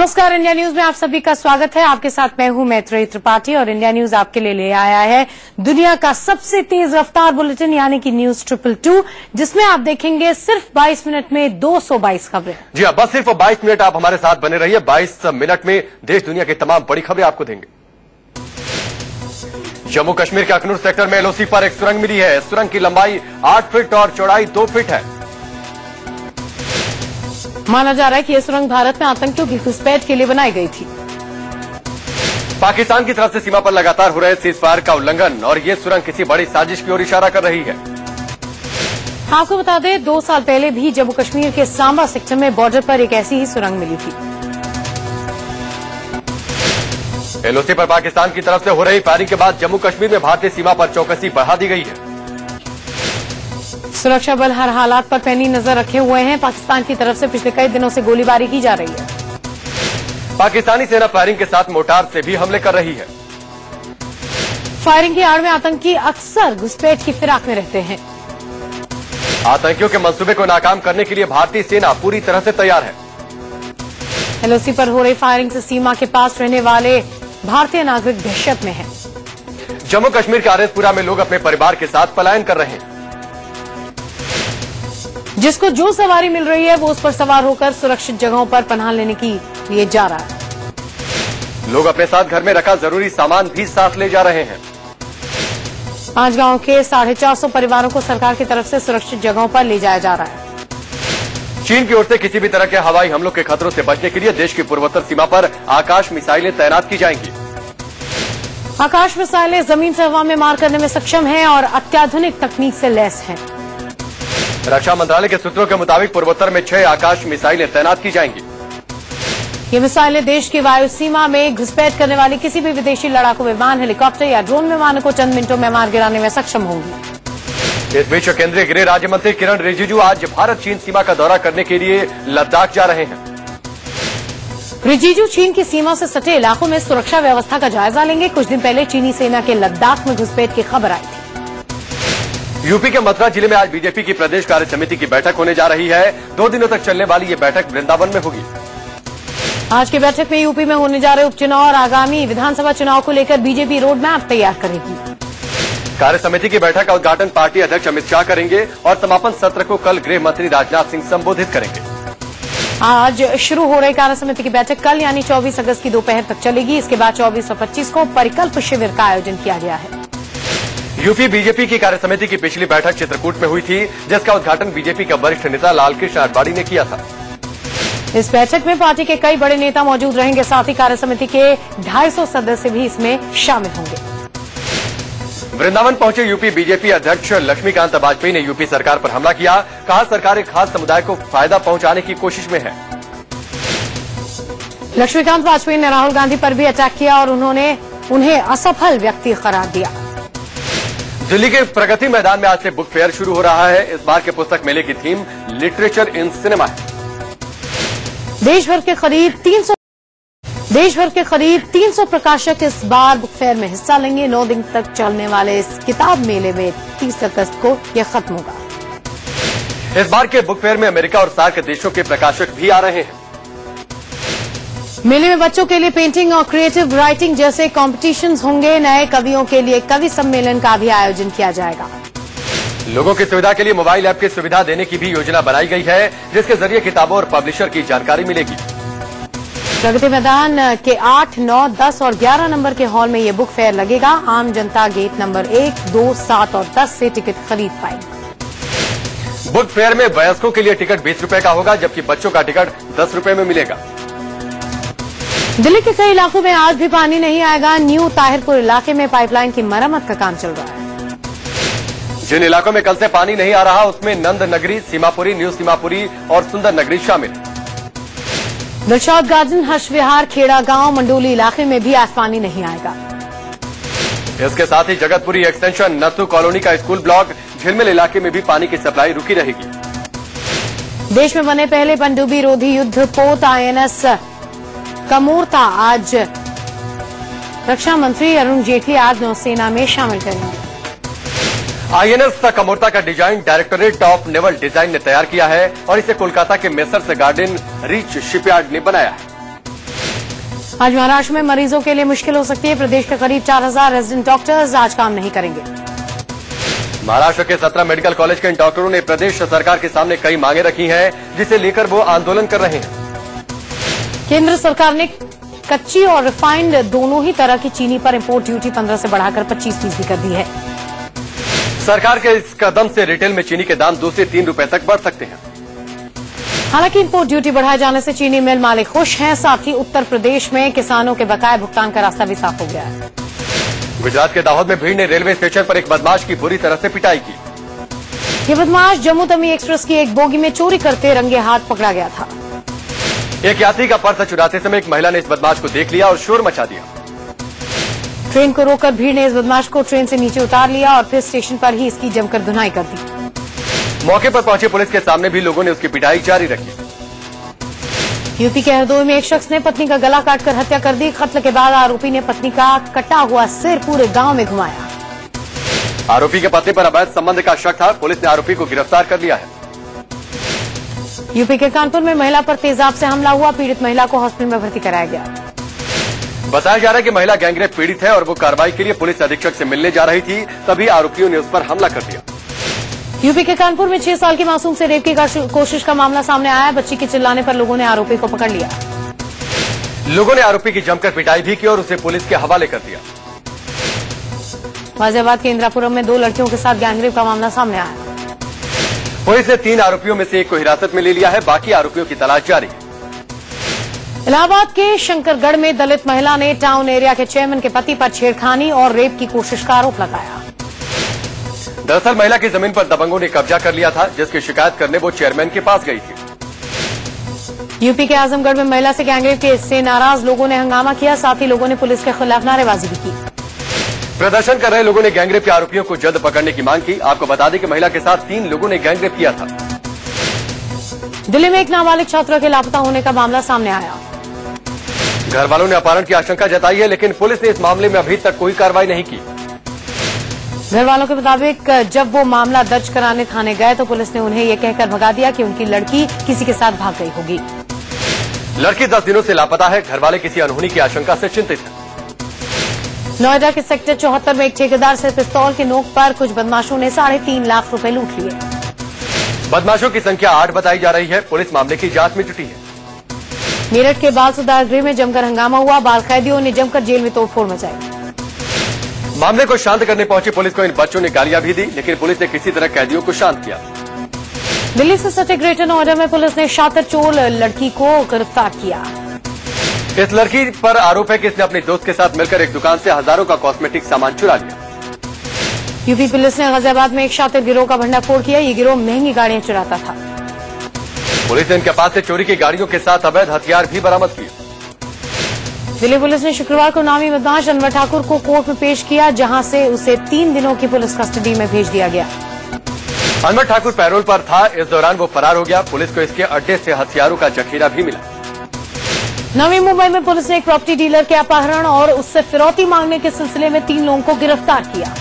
नमस्कार, India news में आप सभी का स्वागत है। आपके साथ मैं हूं मैत्रेयी त्रिपाठी और इंडिया न्यूज आपके लिए ले आया है दुनिया का सबसे तेज रफ्तार बुलेटिन यानी कि न्यूज 222, जिसमें आप देखेंगे सिर्फ 22 मिनट में 222 खबरें। जी हाँ, बस सिर्फ 22 मिनट आप हमारे साथ बने रहिए। 22 मिनट में देश दुनिया की तमाम बड़ी खबरें आपको देंगे। जम्मू कश्मीर के अखनूर सेक्टर में एलओसी पर एक सुरंग मिली है। सुरंग की लंबाई 8 फीट और चौड़ाई 2 फीट है। माना जा रहा है कि यह सुरंग भारत में आतंकियों की घुसपैठ के लिए बनाई गई थी। पाकिस्तान की तरफ से सीमा पर लगातार हो रहे सीजफायर का उल्लंघन और ये सुरंग किसी बड़ी साजिश की ओर इशारा कर रही है। आपको बता दें, 2 साल पहले भी जम्मू कश्मीर के सांबा सेक्टर में बॉर्डर पर एक ऐसी ही सुरंग मिली थी। एलओसी पर पाकिस्तान की तरफ से हो रही फायरिंग के बाद जम्मू कश्मीर में भारतीय सीमा पर चौकसी बढ़ा दी गई है। सुरक्षा बल हर हालात पर पैनी नजर रखे हुए हैं। पाकिस्तान की तरफ से पिछले कई दिनों से गोलीबारी की जा रही है। पाकिस्तानी सेना फायरिंग के साथ मोर्टार से भी हमले कर रही है। फायरिंग की आड़ में आतंकी अक्सर घुसपैठ की फिराक में रहते हैं। आतंकियों के मंसूबे को नाकाम करने के लिए भारतीय सेना पूरी तरह से तैयार है। एलओसी पर हो रही फायरिंग से सीमा के पास रहने वाले भारतीय नागरिक दहशत में हैं। जम्मू कश्मीर के आरएसपुरा में लोग अपने परिवार के साथ पलायन कर रहे हैं। जिसको जो सवारी मिल रही है वो उस पर सवार होकर सुरक्षित जगहों पर पनाह लेने की लिए जा रहा है। लोग अपने साथ घर में रखा जरूरी सामान भी साथ ले जा रहे हैं। 5 गांव के 450 परिवारों को सरकार की तरफ से सुरक्षित जगहों पर ले जाया जा रहा है। चीन की ओर से किसी भी तरह के हवाई हमलों के खतरों से बचने के लिए देश की पूर्वोत्तर सीमा पर आकाश मिसाइलें तैनात की जाएंगी। आकाश मिसाइलें जमीन से हवा में मार करने में सक्षम हैं और अत्याधुनिक तकनीक से लैस हैं। रक्षा मंत्रालय के सूत्रों के मुताबिक पूर्वोत्तर में 6 आकाश मिसाइलें तैनात की जाएंगी। ये मिसाइलें देश की वायु सीमा में घुसपैठ करने वाले किसी भी विदेशी लड़ाकू विमान, हेलीकॉप्टर या ड्रोन विमानों को चंद मिनटों में मार गिराने में सक्षम होंगी। इस बीच केंद्रीय गृह राज्य मंत्री किरण रिजिजू आज भारत चीन सीमा का दौरा करने के लिए लद्दाख जा रहे हैं। रिजिजू चीन की सीमा से सटे इलाकों में सुरक्षा व्यवस्था का जायजा लेंगे। कुछ दिन पहले चीनी सेना के लद्दाख में घुसपैठ की खबर आई थी। यूपी के मथुरा जिले में आज बीजेपी की प्रदेश कार्य समिति की बैठक होने जा रही है। 2 दिनों तक चलने वाली ये बैठक वृंदावन में होगी। आज की बैठक में यूपी में होने जा रहे उपचुनाव और आगामी विधानसभा चुनाव को लेकर बीजेपी रोड मैप तैयार करेगी। कार्य समिति की बैठक का उद्घाटन पार्टी अध्यक्ष अमित शाह करेंगे और समापन सत्र को कल गृह मंत्री राजनाथ सिंह संबोधित करेंगे। आज शुरू हो रही कार्य समिति की बैठक कल यानी 24 अगस्त की दोपहर तक चलेगी। इसके बाद 24 और 25 को परिकल्प शिविर का आयोजन किया गया है। यूपी बीजेपी की कार्य समिति की पिछली बैठक चित्रकूट में हुई थी, जिसका उद्घाटन बीजेपी के वरिष्ठ नेता लालकृष्ण आडवाणी ने किया था। इस बैठक में पार्टी के कई बड़े नेता मौजूद रहेंगे। साथ ही कार्य समिति के 250 सदस्य भी इसमें शामिल होंगे। वृंदावन पहुंचे यूपी बीजेपी अध्यक्ष लक्ष्मीकांत वाजपेयी ने यूपी सरकार पर हमला किया। कहा, सरकार एक खास समुदाय को फायदा पहुंचाने की कोशिश में है। लक्ष्मीकांत वाजपेयी ने राहुल गांधी पर भी अटैक किया और उन्हें असफल व्यक्ति करार दिया। दिल्ली के प्रगति मैदान में आज से बुक फेयर शुरू हो रहा है। इस बार के पुस्तक मेले की थीम लिटरेचर इन सिनेमा है। देश भर के करीब 300 प्रकाशक इस बार बुक फेयर में हिस्सा लेंगे। 9 दिन तक चलने वाले इस किताब मेले में 30 अगस्त को यह खत्म होगा। इस बार के बुक फेयर में अमेरिका और सार्क देशों के प्रकाशक भी आ रहे हैं। मेले में बच्चों के लिए पेंटिंग और क्रिएटिव राइटिंग जैसे कॉम्पिटिशन्स होंगे। नए कवियों के लिए कवि सम्मेलन का भी आयोजन किया जाएगा। लोगों की सुविधा के लिए मोबाइल ऐप की सुविधा देने की भी योजना बनाई गई है, जिसके जरिए किताबों और पब्लिशर की जानकारी मिलेगी। प्रगति मैदान के 8, 9, 10 और 11 नंबर के हॉल में ये बुक फेयर लगेगा। आम जनता गेट नंबर 1, 2, 7 और 10 से टिकट खरीद पाएगी। बुक फेयर में वयस्कों के लिए टिकट 20 रुपए का होगा, जबकि बच्चों का टिकट 10 रुपए में मिलेगा। दिल्ली के कई इलाकों में आज भी पानी नहीं आएगा। न्यू ताहिरपुर इलाके में पाइपलाइन की मरम्मत का काम चल रहा है। जिन इलाकों में कल से पानी नहीं आ रहा उसमें नंद नगरी, सीमापुरी, न्यू सीमापुरी और सुंदर नगरी शामिल। दिलशाद गार्डन, हर्ष विहार, खेड़ा गांव, मंडोली इलाके में भी आज पानी नहीं आएगा। इसके साथ ही जगतपुरी एक्सटेंशन, नथु कॉलोनी का स्कूल ब्लॉक, झिलमिल इलाके में भी पानी की सप्लाई रुकी रहेगी। देश में बने पहले पनडुब्बी रोधी युद्ध पोत INS कमोरता आज रक्षा मंत्री अरुण जेटली आज नौसेना में शामिल करेंगे। INS कमोरता का design directorate of naval design ने तैयार किया है और इसे कोलकाता के मेसर्स गार्डन रीच शिपयार्ड ने बनाया है। आज महाराष्ट्र में मरीजों के लिए मुश्किल हो सकती है। प्रदेश के करीब 4000 रेजिडेंट डॉक्टर्स आज काम नहीं करेंगे। महाराष्ट्र के 17 मेडिकल कॉलेज के इन डॉक्टरों ने प्रदेश सरकार के सामने कई मांगे रखी हैं, जिसे लेकर वो आंदोलन कर रहे हैं। केंद्र सरकार ने कच्ची और रिफाइंड दोनों ही तरह की चीनी पर इंपोर्ट ड्यूटी 15 से बढ़ाकर 25% कर दी है। सरकार के इस कदम से रिटेल में चीनी के दाम 2 से 3 रुपए तक बढ़ सकते हैं। हालांकि इंपोर्ट ड्यूटी बढ़ाए जाने से चीनी मिल मालिक खुश हैं, साथ ही उत्तर प्रदेश में किसानों के बकाया भुगतान का रास्ता भी साफ हो गया है। गुजरात के दाहोद में भीड़ ने रेलवे स्टेशन पर एक बदमाश की बुरी तरह से पिटाई की। ये बदमाश जम्मू तवी एक्सप्रेस की एक बोगी में चोरी करते रंगे हाथ पकड़ा गया था। एक यात्री का पर्स चुराते समय एक महिला ने इस बदमाश को देख लिया और शोर मचा दिया। ट्रेन को रोककर भीड़ ने इस बदमाश को ट्रेन से नीचे उतार लिया और फिर स्टेशन पर ही इसकी जमकर धुनाई कर दी। मौके पर पहुंचे पुलिस के सामने भी लोगों ने उसकी पिटाई जारी रखी। यूपी के हरदोई में एक शख्स ने पत्नी का गला काटकर हत्या कर दी। कत्ल के बाद आरोपी ने पत्नी का कटा हुआ सिर पूरे गांव में घुमाया। आरोपी के पति पर अवैध संबंध का शक था। पुलिस ने आरोपी को गिरफ्तार कर लिया है। यूपी के कानपुर में महिला पर तेजाब से हमला हुआ। पीड़ित महिला को हॉस्पिटल में भर्ती कराया गया। बताया जा रहा है कि महिला गैंगरेप पीड़ित है और वो कार्रवाई के लिए पुलिस अधीक्षक से मिलने जा रही थी, तभी आरोपियों ने उस पर हमला कर दिया। यूपी के कानपुर में 6 साल की मासूम से रेप की कोशिश का मामला सामने आया है। बच्ची के चिल्लाने पर लोगों ने आरोपी को पकड़ लिया। लोगों ने आरोपी की जमकर पिटाई भी की और उसे पुलिस के हवाले कर दिया। गाजियाबाद के इंदिरापुरम में 2 लड़कियों के साथ गैंगरेप का मामला सामने आया। पुलिस ने 3 आरोपियों में से एक को हिरासत में ले लिया है। बाकी आरोपियों की तलाश जारी है। इलाहाबाद के शंकरगढ़ में दलित महिला ने टाउन एरिया के चेयरमैन के पति पर छेड़खानी और रेप की कोशिश का आरोप लगाया। दरअसल महिला की जमीन पर दबंगों ने कब्जा कर लिया था, जिसकी शिकायत करने वो चेयरमैन के पास गई थी। यूपी के आजमगढ़ में महिला से गैंगरेप से नाराज लोगों ने हंगामा किया। साथ ही लोगों ने पुलिस के खिलाफ नारेबाजी भी की। प्रदर्शन कर रहे लोगों ने गैंगरेप के आरोपियों को जल्द पकड़ने की मांग की। आपको बता दें कि महिला के साथ 3 लोगों ने गैंगरेप किया था। दिल्ली में एक नाबालिग छात्रा के लापता होने का मामला सामने आया। घर वालों ने अपहरण की आशंका जताई है, लेकिन पुलिस ने इस मामले में अभी तक कोई कार्रवाई नहीं की। घर वालों के मुताबिक जब वो मामला दर्ज कराने थाने गए तो पुलिस ने उन्हें ये कहकर भगा दिया कि उनकी लड़की किसी के साथ भाग गई होगी। लड़की 10 दिनों से लापता है। घर वाले किसी अनहोनी की आशंका से चिंतित हैं। नोएडा के सेक्टर 74 में एक ठेकेदार से पिस्तौल की नोक पर कुछ बदमाशों ने 3.5 लाख रुपए लूट लिए। बदमाशों की संख्या 8 बताई जा रही है। पुलिस मामले की जांच में जुटी है। मेरठ के बाल सुधार गृह में जमकर हंगामा हुआ। बाल कैदियों ने जमकर जेल में तोड़फोड़ मचाई। मामले को शांत करने पहुंची पुलिस को इन बच्चों ने गालियां भी दी, लेकिन पुलिस ने किसी तरह कैदियों को शांत किया। दिल्ली से सटे ग्रेटर नोएडा में पुलिस ने शातिर चोर लड़की को गिरफ्तार किया। इस लड़की पर आरोप है कि इसने अपने दोस्त के साथ मिलकर एक दुकान से हजारों का कॉस्मेटिक सामान चुरा लिया। यूपी पुलिस ने गाजियाबाद में एक शातिर गिरोह का भंडाफोड़ किया। ये गिरोह महंगी गाड़ियां चुराता था। पुलिस ने इनके पास से चोरी की गाड़ियों के साथ अवैध हथियार भी बरामद किए। दिल्ली पुलिस ने शुक्रवार को नामी बदमाश अनवर ठाकुर को कोर्ट में पेश किया, जहां से उसे 3 दिनों की पुलिस कस्टडी में भेज दिया गया। अनवर ठाकुर पैरोल पर था। इस दौरान वो फरार हो गया। पुलिस को इसके अड्डे से हथियारों का जखीरा भी मिला। नवी मुंबई में पुलिस ने एक प्रॉपर्टी डीलर के अपहरण और उससे फिरौती मांगने के सिलसिले में 3 लोगों को गिरफ्तार किया।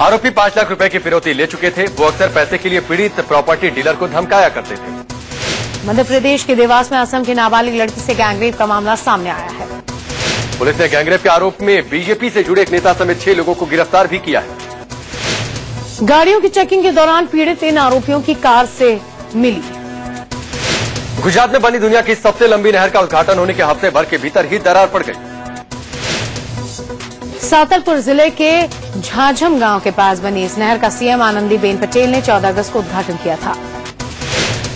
आरोपी 5 लाख रुपए की फिरौती ले चुके थे। वो अक्सर पैसे के लिए पीड़ित प्रॉपर्टी डीलर को धमकाया करते थे। मध्य प्रदेश के देवास में असम की नाबालिग लड़की से गैंगरेप का मामला सामने आया है। पुलिस ने गैंगरेप के आरोप में बीजेपी से जुड़े एक नेता समेत 6 लोगों को गिरफ्तार भी किया है। गाड़ियों की चेकिंग के दौरान पीड़ित इन आरोपियों की कार से मिली। गुजरात में बनी दुनिया की सबसे लंबी नहर का उद्घाटन होने के हफ्ते भर के भीतर ही दरार पड़ गई। सातलपुर जिले के झाझम गांव के पास बनी इस नहर का सीएम आनंदीबेन पटेल ने 14 अगस्त को उद्घाटन किया था।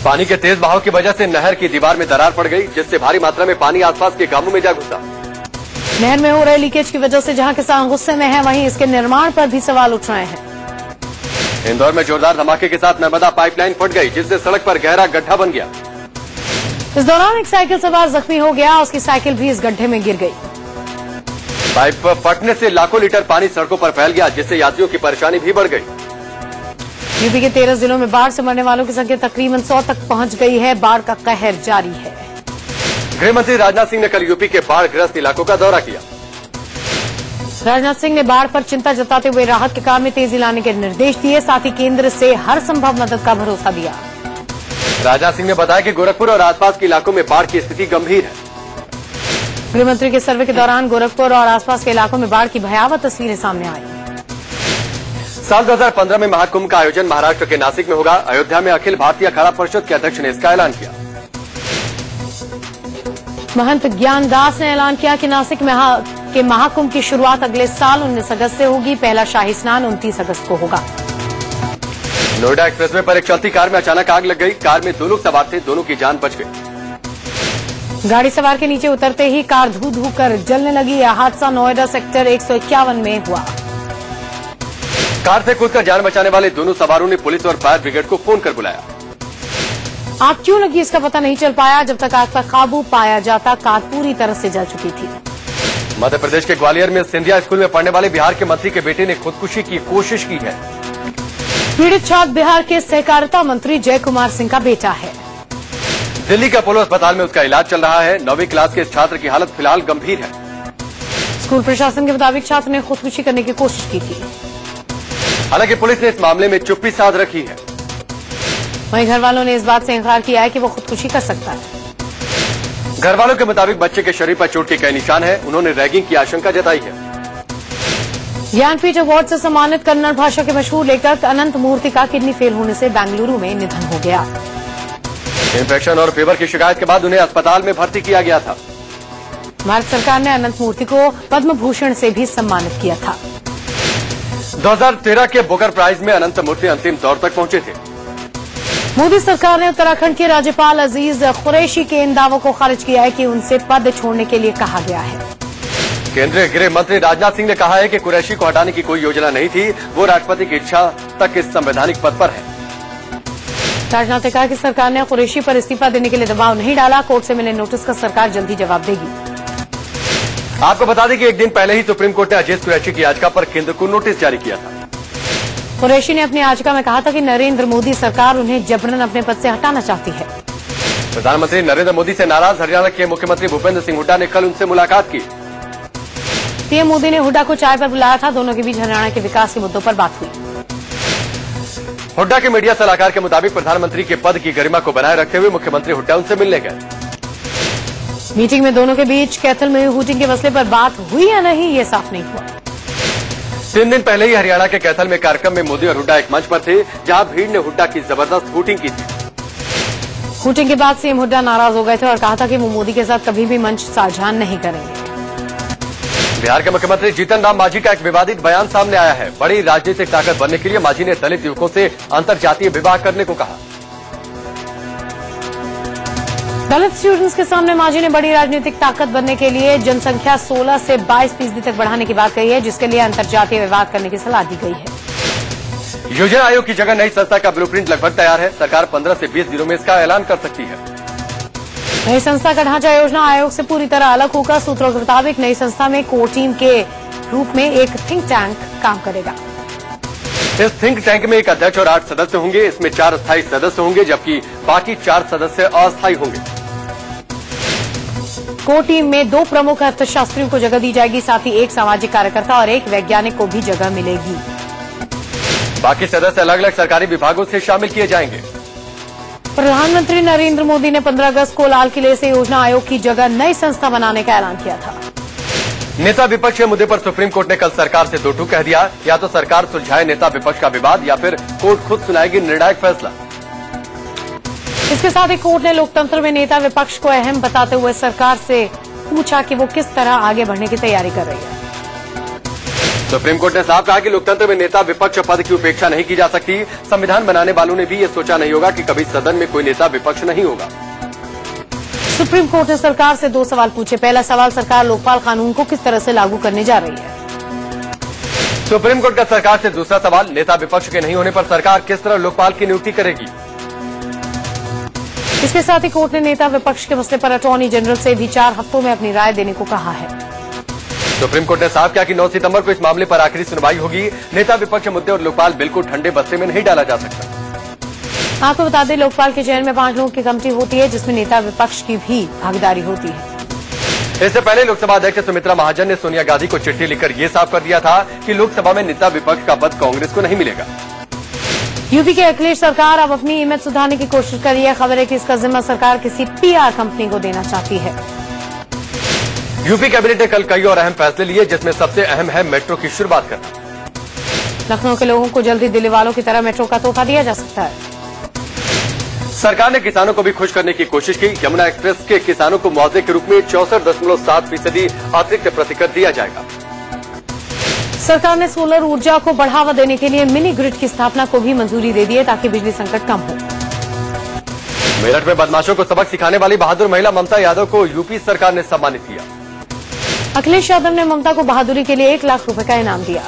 पानी के तेज बहाव की वजह से नहर की दीवार में दरार पड़ गई, जिससे भारी मात्रा में पानी आसपास के गांवों में जा घुसा। नहर में हो रहे लीकेज की वजह से जहां किसान गुस्से में हैं, वहीं इसके निर्माण पर भी सवाल उठ रहे हैं। इंदौर में जोरदार धमाके के साथ नर्मदा पाइपलाइन फट गई, जिससे सड़क पर गहरा गड्ढा बन गया। इस दौरान एक साइकिल सवार जख्मी हो गया। उसकी साइकिल भी इस गड्ढे में गिर गई। पाइप फटने से लाखों लीटर पानी सड़कों पर फैल गया, जिससे यात्रियों की परेशानी भी बढ़ गई। यूपी के 13 जिलों में बाढ़ से मरने वालों की संख्या तकरीबन 100 तक पहुंच गई है। बाढ़ का कहर जारी है। गृह मंत्री राजनाथ सिंह ने कल यूपी के बाढ़ग्रस्त इलाकों का दौरा किया। राजनाथ सिंह ने बाढ़ पर चिंता जताते हुए राहत के काम में तेजी लाने के निर्देश दिए। साथ ही केंद्र से हर संभव मदद का भरोसा दिया। राजनाथ सिंह ने बताया कि गोरखपुर और आसपास के इलाकों में बाढ़ की स्थिति गंभीर है। गृहमंत्री के सर्वे के दौरान गोरखपुर और आसपास के इलाकों में बाढ़ की भयावह तस्वीरें सामने आई। साल 2015 में महाकुंभ का आयोजन महाराष्ट्र के नासिक में होगा। अयोध्या में अखिल भारतीय अखाड़ा परिषद के अध्यक्ष ने इसका ऐलान किया। महंत ज्ञानदास ने ऐलान किया कि नासिक में महाकुंभ की शुरुआत अगले साल 19 अगस्त से होगी। पहला शाही स्नान 29 अगस्त को होगा। नोएडा एक्सप्रेसवे पर एक चलती कार में अचानक आग लग गई। कार में 2 लोग सवार थे, दोनों की जान बच गई। गाड़ी सवार के नीचे उतरते ही कार धू धू कर जलने लगी। यह हादसा नोएडा सेक्टर 151 में हुआ। कार से कूदकर जान बचाने वाले दोनों सवारों ने पुलिस और फायर ब्रिगेड को फोन कर बुलाया। आग क्यों लगी इसका पता नहीं चल पाया। जब तक आग पर काबू पाया जाता कार पूरी तरह से जल चुकी थी। मध्य प्रदेश के ग्वालियर में सिंधिया स्कूल में पढ़ने वाले बिहार के मंत्री के बेटे ने खुदकुशी की कोशिश की है। पीड़ित छात्र बिहार के सहकारिता मंत्री जय कुमार सिंह का बेटा है। दिल्ली के अपोलो अस्पताल में उसका इलाज चल रहा है। 9वीं क्लास के इस छात्र की हालत फिलहाल गंभीर है। स्कूल प्रशासन के मुताबिक छात्र ने खुदकुशी करने की कोशिश की थी। हालांकि पुलिस ने इस मामले में चुप्पी साध रखी है। वहीं घर वालों ने इस बात से इंकार किया है कि वो खुदकुशी कर सकता है। घर वालों के मुताबिक बच्चे के शरीर पर चोट के कई निशान हैं। उन्होंने रैगिंग की आशंका जताई है। ज्ञानपीठ अवार्ड से सम्मानित कन्नड़ भाषा के मशहूर लेखक अनंत मूर्ति का किडनी फेल होने से बेंगलुरु में निधन हो गया। इन्फेक्शन और फीवर की शिकायत के बाद उन्हें अस्पताल में भर्ती किया गया था। भारत सरकार ने अनंत मूर्ति को पद्म भूषण से भी सम्मानित किया था। 2013 के बुकर प्राइज में अनंत मूर्ति अंतिम दौर तक पहुंचे थे। मोदी सरकार ने उत्तराखंड के राज्यपाल अजीज कुरैशी के इन दावों को खारिज किया है कि उनसे पद छोड़ने के लिए कहा गया है। केंद्रीय गृह मंत्री राजनाथ सिंह ने कहा है कि कुरैशी को हटाने की कोई योजना नहीं थी। वो राष्ट्रपति की इच्छा तक इस संवैधानिक पद पर है। राजनाथ ने कहा कि सरकार ने कुरैशी पर इस्तीफा देने के लिए दबाव नहीं डाला। कोर्ट से मिले नोटिस का सरकार जल्द ही जवाब देगी। आपको बता दें कि एक दिन पहले ही सुप्रीम कोर्ट ने अजीज कुरैशी की याचिका पर केंद्र को नोटिस जारी किया था। कुरैशी ने अपनी याचिका में कहा था कि नरेंद्र मोदी सरकार उन्हें जबरन अपने पद से हटाना चाहती है। प्रधानमंत्री नरेंद्र मोदी से नाराज हरियाणा के मुख्यमंत्री भूपेंद्र सिंह हुड्डा ने कल उनसे मुलाकात की। पीएम मोदी ने हुड्डा को चाय पर बुलाया था। दोनों के बीच हरियाणा के विकास के मुद्दों पर बात हुई। हुड्डा के मीडिया सलाहकार के मुताबिक प्रधानमंत्री के पद की गरिमा को बनाए रखते हुए मुख्यमंत्री हुड्डा उनसे मिलने गए। मीटिंग में दोनों के बीच कैथल में हुई हूटिंग के मसले पर बात हुई या नहीं, ये साफ नहीं हुआ। 3 दिन पहले ही हरियाणा के कैथल में कार्यक्रम में मोदी और हुड्डा एक मंच पर थे, जहां भीड़ ने हुड्डा की जबरदस्त हूटिंग की थी। हूटिंग के बाद सीएम हुड्डा नाराज हो गए थे और कहा था कि वो मोदी के साथ कभी भी मंच साझा नहीं करेंगे। बिहार के मुख्यमंत्री जीतन राम मांझी का एक विवादित बयान सामने आया है। बड़ी राजनीतिक ताकत बनने के लिए मांझी ने दलित युवकों से अंतरजातीय विवाह करने को कहा। दलित स्टूडेंट्स के सामने मांझी ने बड़ी राजनीतिक ताकत बनने के लिए जनसंख्या 16 से 22% तक बढ़ाने की बात कही है, जिसके लिए अंतरजातीय विवाह करने की सलाह दी गई है। योजना आयोग की जगह नई संस्था का ब्लूप्रिंट लगभग तैयार है। सरकार 15 से 20 दिनों में इसका ऐलान कर सकती है। नई संस्था का ढांचा योजना आयोग से पूरी तरह अलग होगा। सूत्रों के मुताबिक नई संस्था में कोर टीम के रूप में एक थिंक टैंक काम करेगा। इस थिंक टैंक में एक अध्यक्ष और 8 सदस्य होंगे। इसमें 4 स्थायी सदस्य होंगे, जबकि बाकी 4 सदस्य अस्थायी होंगे। कोर टीम में 2 प्रमुख अर्थशास्त्रियों को जगह दी जाएगी। साथ ही एक सामाजिक कार्यकर्ता और एक वैज्ञानिक को भी जगह मिलेगी। बाकी सदस्य अलग अलग सरकारी विभागों से शामिल किए जाएंगे। प्रधानमंत्री नरेंद्र मोदी ने 15 अगस्त को लाल किले से योजना आयोग की जगह नई संस्था बनाने का ऐलान किया था। नेता विपक्ष के मुद्दे पर सुप्रीम कोर्ट ने कल सरकार से 2 टूक कह दिया। या तो सरकार सुलझाए नेता विपक्ष का विवाद, या फिर कोर्ट खुद सुनाएगी निर्णायक फैसला। इसके साथ ही कोर्ट ने लोकतंत्र में नेता विपक्ष को अहम बताते हुए सरकार से पूछा कि वो किस तरह आगे बढ़ने की तैयारी कर रही है। सुप्रीम कोर्ट ने साफ कहा कि लोकतंत्र में नेता विपक्ष पद की उपेक्षा नहीं की जा सकती। संविधान बनाने वालों ने भी ये सोचा नहीं होगा कि कभी सदन में कोई नेता विपक्ष नहीं होगा। सुप्रीम कोर्ट ने सरकार से 2 सवाल पूछे। पहला सवाल, सरकार लोकपाल कानून को किस तरह से लागू करने जा रही है। सुप्रीम कोर्ट का सरकार से दूसरा सवाल, नेता विपक्ष के नहीं होने पर सरकार किस तरह लोकपाल की नियुक्ति करेगी। इसके साथ ही कोर्ट ने नेता विपक्ष के मसले पर अटॉर्नी जनरल से भी 4 हफ्तों में अपनी राय देने को कहा है। सुप्रीम कोर्ट ने साफ किया कि 9 सितंबर को इस मामले पर आखिरी सुनवाई होगी। नेता विपक्ष मुद्दे और लोकपाल बिल को ठंडे बस्ते में नहीं डाला जा सकता। आपको बता दें, लोकपाल के चयन में 5 लोगों की कमेटी होती है, जिसमें नेता विपक्ष की भी भागीदारी होती है। इससे पहले लोकसभा अध्यक्ष सुमित्रा महाजन ने सोनिया गांधी को चिट्ठी लिखकर ये साफ कर दिया था कि लोकसभा में नेता विपक्ष का पद कांग्रेस को नहीं मिलेगा। यूपी के अखिलेश सरकार अब अपनी इमेज सुधारने की कोशिश कर रही है। खबर है कि इसका जिम्मा सरकार किसी पीआर कंपनी को देना चाहती है। यूपी कैबिनेट ने कल कई और अहम फैसले लिए, जिसमें सबसे अहम है मेट्रो की शुरुआत करना। लखनऊ के लोगों को जल्दी दिल्ली वालों की तरह मेट्रो का तोहफा दिया जा सकता है। सरकार ने किसानों को भी खुश करने की कोशिश की। यमुना एक्सप्रेस के किसानों को मुआवजे के रूप में 64.7% अतिरिक्त प्रतिकर दिया जाएगा। सरकार ने सोलर ऊर्जा को बढ़ावा देने के लिए मिनी ग्रिड की स्थापना को भी मंजूरी दे दी है, ताकि बिजली संकट कम हो। मेरठ में बदमाशों को सबक सिखाने वाली बहादुर महिला ममता यादव को यूपी सरकार ने सम्मानित किया। अखिलेश यादव ने ममता को बहादुरी के लिए 1 लाख रुपए का इनाम दिया।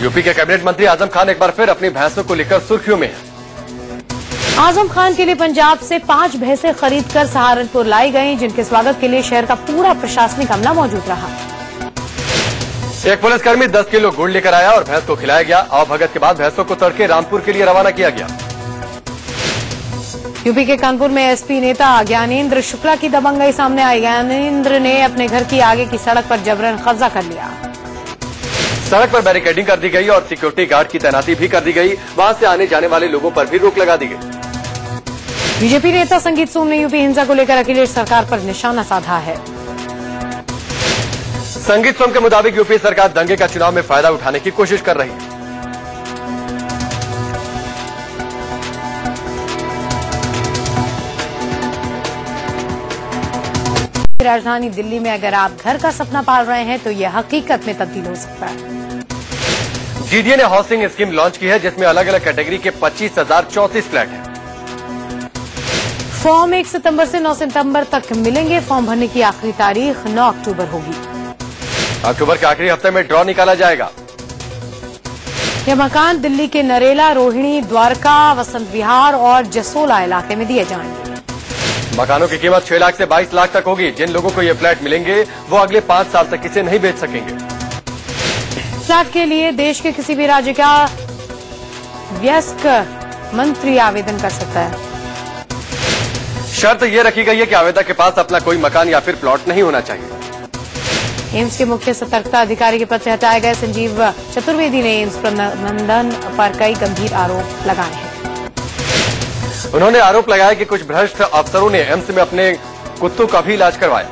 यूपी के कैबिनेट मंत्री आजम खान एक बार फिर अपनी भैंसों को लेकर सुर्खियों में हैं। आजम खान के लिए पंजाब से 5 भैंसें खरीदकर सहारनपुर लाई गईं, जिनके स्वागत के लिए शहर का पूरा प्रशासनिक अमला मौजूद रहा। एक पुलिसकर्मी 10 किलो गुड़ लेकर आया और भैंस को खिलाया गया। आवभगत के बाद भैंसों को तड़के रामपुर के लिए रवाना किया गया। यूपी के कानपुर में एसपी नेता ज्ञानेंद्र शुक्ला की दबंगई सामने आई। ज्ञानेंद्र ने अपने घर की आगे की सड़क पर जबरन कब्जा कर लिया। सड़क पर बैरिकेडिंग कर दी गई और सिक्योरिटी गार्ड की तैनाती भी कर दी गई। वहां से आने जाने वाले लोगों पर भी रोक लगा दी गई। बीजेपी नेता संगीत सोम ने यूपी हिंसा को लेकर अखिलेश सरकार पर निशाना साधा है। संगीत सोम के मुताबिक यूपी सरकार दंगे का चुनाव में फायदा उठाने की कोशिश कर रही है। राजधानी दिल्ली में अगर आप घर का सपना पाल रहे हैं तो यह हकीकत में तब्दील हो सकता है। जीडीए ने हाउसिंग स्कीम लॉन्च की है, जिसमें अलग अलग कैटेगरी के 25,034 फ्लैट हैं। फॉर्म 1 सितंबर से 9 सितंबर तक मिलेंगे। फॉर्म भरने की आखिरी तारीख 9 अक्टूबर होगी। अक्टूबर के आखिरी हफ्ते में ड्रॉ निकाला जाएगा। यह मकान दिल्ली के नरेला, रोहिणी, द्वारका, वसंत विहार और जसोला इलाके में दिए जाएंगे। मकानों की कीमत 6 लाख से 22 लाख तक होगी। जिन लोगों को ये फ्लैट मिलेंगे वो अगले 5 साल तक इसे नहीं बेच सकेंगे। फ्लैट के लिए देश के किसी भी राज्य का वयस्क मंत्री आवेदन कर सकता है। शर्त ये रखी गई है कि आवेदक के पास अपना कोई मकान या फिर प्लॉट नहीं होना चाहिए। एम्स के मुख्य सतर्कता अधिकारी के पद से हटाए गए संजीव चतुर्वेदी ने एम्स प्रबंधन पर कई गंभीर आरोप लगाए हैं। उन्होंने आरोप लगाया कि कुछ भ्रष्ट अफसरों ने एम्स में अपने कुत्तों का भी इलाज करवाया।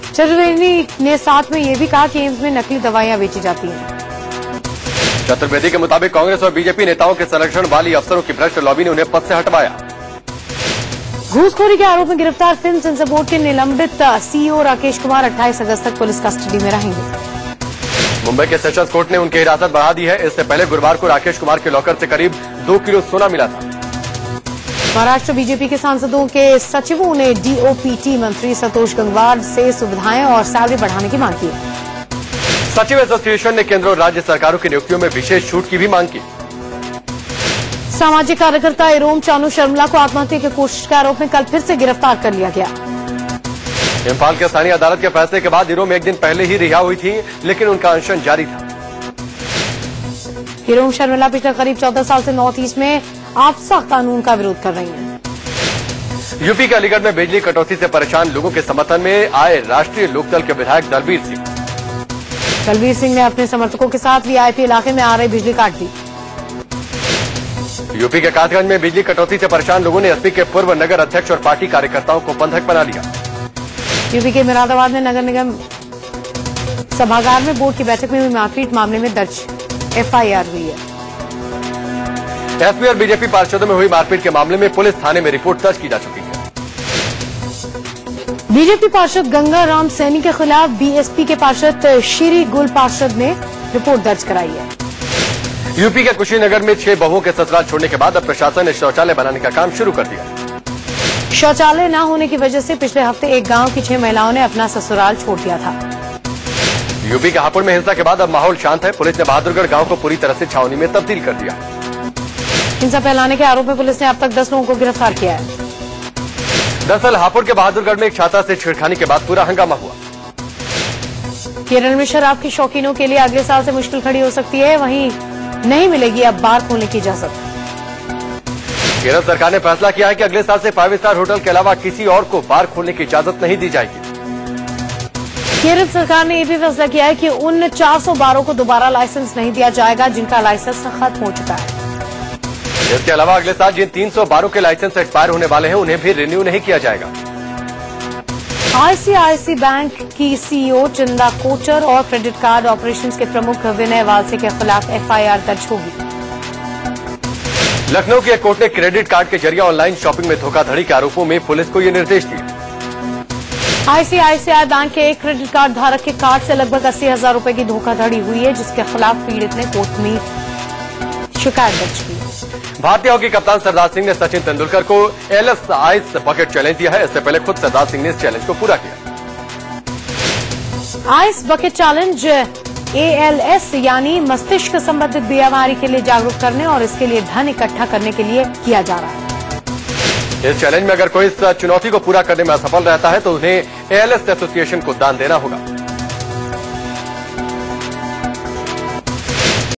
चतुर्वेदी ने साथ में यह भी कहा कि एम्स में नकली दवाइयां बेची जाती हैं। चतुर्वेदी के मुताबिक कांग्रेस और बीजेपी नेताओं के संरक्षण वाली अफसरों की भ्रष्ट लॉबी ने उन्हें पद से हटवाया। घूसखोरी के आरोप में गिरफ्तार फिल्म सेंसर बोर्ड के निलंबित सीईओ राकेश कुमार 28 अगस्त तक पुलिस कस्टडी में रहेंगे। मुंबई के सेशंस कोर्ट ने उनकी हिरासत बढ़ा दी है। इससे पहले गुरुवार को राकेश कुमार के लॉकर से करीब 2 किलो सोना मिला था। महाराष्ट्र बीजेपी के सांसदों के सचिवों ने डीओपीटी मंत्री संतोष गंगवार से सुविधाएं और सैलरी बढ़ाने की मांग की। सचिव एसोसिएशन ने केंद्र और राज्य सरकारों की नियुक्तियों में विशेष छूट की भी मांग की। सामाजिक कार्यकर्ता एरोम चानू शर्मिला को आत्महत्या की कोशिश के आरोप में कल फिर से गिरफ्तार कर लिया गया। इम्फाल के स्थानीय अदालत के फैसले के बाद एरोम एक दिन पहले ही रिहा हुई थी, लेकिन उनका अनशन जारी था। एरोम शर्मिला पिछले करीब 14 साल से नॉर्थ ईस्ट में आफ्सा कानून का विरोध कर रही हैं। यूपी के अलीगढ़ में बिजली कटौती से परेशान लोगों के समर्थन में आए राष्ट्रीय लोकदल के विधायक दलबीर सिंह। दलबीर सिंह ने अपने समर्थकों के साथ वीआईपी इलाके में आ रही बिजली काट दी। यूपी के कासगंज में बिजली कटौती से परेशान लोगों ने एसपी के पूर्व नगर अध्यक्ष और पार्टी कार्यकर्ताओं को बंधक बना लिया। यूपी के मुरादाबाद में नगर निगम सभागार में बोर्ड की बैठक में हुई मारपीट मामले में दर्ज एफआईआर हुई है। एसपी और बीजेपी पार्षदों में हुई मारपीट के मामले में पुलिस थाने में रिपोर्ट दर्ज की जा चुकी है। बीजेपी पार्षद गंगा राम सैनी के खिलाफ बीएसपी के पार्षद श्री गुल पार्षद ने रिपोर्ट दर्ज कराई है। यूपी के कुशीनगर में 6 बहुओं के ससुराल छोड़ने के बाद अब प्रशासन ने शौचालय बनाने का काम शुरू कर दिया। शौचालय न होने की वजह से पिछले हफ्ते एक गांव की 6 महिलाओं ने अपना ससुराल छोड़ दिया था। यूपी के हापुड़ में हिंसा के बाद अब माहौल शांत है। पुलिस ने बहादुरगढ़ गांव को पूरी तरह से छावनी में तब्दील कर दिया। हिंसा फैलाने के आरोप में पुलिस ने अब तक 10 लोगों को गिरफ्तार किया है। दरअसल हापुड़ के बहादुरगढ़ में एक छात्रा से छेड़खानी के बाद पूरा हंगामा हुआ। केरल में शराब के शौकीनों के लिए अगले साल से मुश्किल खड़ी हो सकती है। वहीं नहीं मिलेगी अब बार खोलने की इजाजत। केरल सरकार ने फैसला किया है कि अगले साल से 5 स्टार होटल के अलावा किसी और को बार खोलने की इजाजत नहीं दी जाएगी। केरल सरकार ने यह भी फैसला किया है कि उन 400 बारों को दोबारा लाइसेंस नहीं दिया जाएगा जिनका लाइसेंस खत्म हो चुका है। इसके अलावा अगले साल जिन 300 बारों के लाइसेंस एक्सपायर होने वाले हैं उन्हें भी रिन्यू नहीं किया जाएगा। आईसीआईसी बैंक की सीईओ चंदा कोचर और क्रेडिट कार्ड ऑपरेशंस के प्रमुख विनय वालसे के खिलाफ एफआईआर दर्ज होगी। लखनऊ की एक कोर्ट ने क्रेडिट कार्ड के जरिए ऑनलाइन शॉपिंग में धोखाधड़ी के आरोपों में पुलिस को ये निर्देश दिए। आईसीआईसीआई बैंक के एक क्रेडिट कार्ड धारक के कार्ड से लगभग 80,000 रुपए की धोखाधड़ी हुई है, जिसके खिलाफ पीड़ित ने कोर्ट में शिकायत दर्ज की। भारतीय हॉकी कप्तान सरदार सिंह ने सचिन तेंदुलकर को एलएस आइस बकेट चैलेंज दिया है। इससे पहले खुद सरदार सिंह ने इस चैलेंज को पूरा किया। आइस बकेट चैलेंज एएलएस यानी मस्तिष्क संबंधित बीमारी के लिए जागरूक करने और इसके लिए धन इकट्ठा करने के लिए किया जा रहा है। इस चैलेंज में अगर कोई इस चुनौती को पूरा करने में असफल रहता है तो उन्हें एएलएस एसोसिएशन को दान देना होगा।